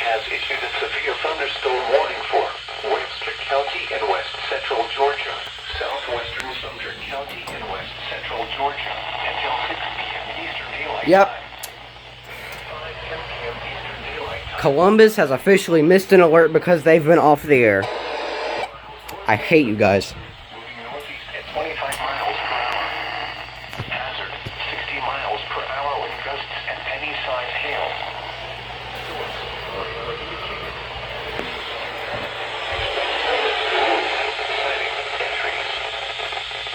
has issued a severe thunderstorm warning for Webster County and West Central Georgia, southwestern Sumter County and West Central Georgia until 6 p.m. Eastern Daylight Yep. Time. 5:10 p.m. Eastern Daylight Time. Columbus has officially missed an alert because they've been off the air. I hate you guys. Moving northeast at 25 miles per hour. Hazard 60 miles per hour when gusts and penny-sized hail.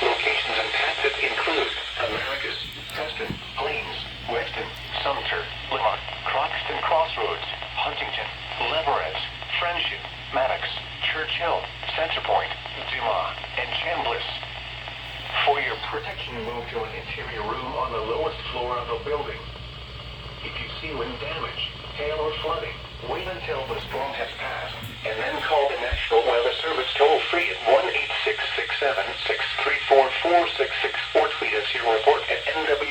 Locations impacted include Americus, Preston, Plains, Weston, Sumter, Limerick, Croxton Crossroads, Huntington, Leverett, Friendship, Maddox, Churchill, Centerpoint, Dumas, and Chambliss. For your protection, move to an interior room on the lowest floor of the building. If you see wind damage, hail, or flooding, wait until the storm has passed, and then call the National Weather Service toll-free at 1-866-7-634-466 or tweet us your report at NW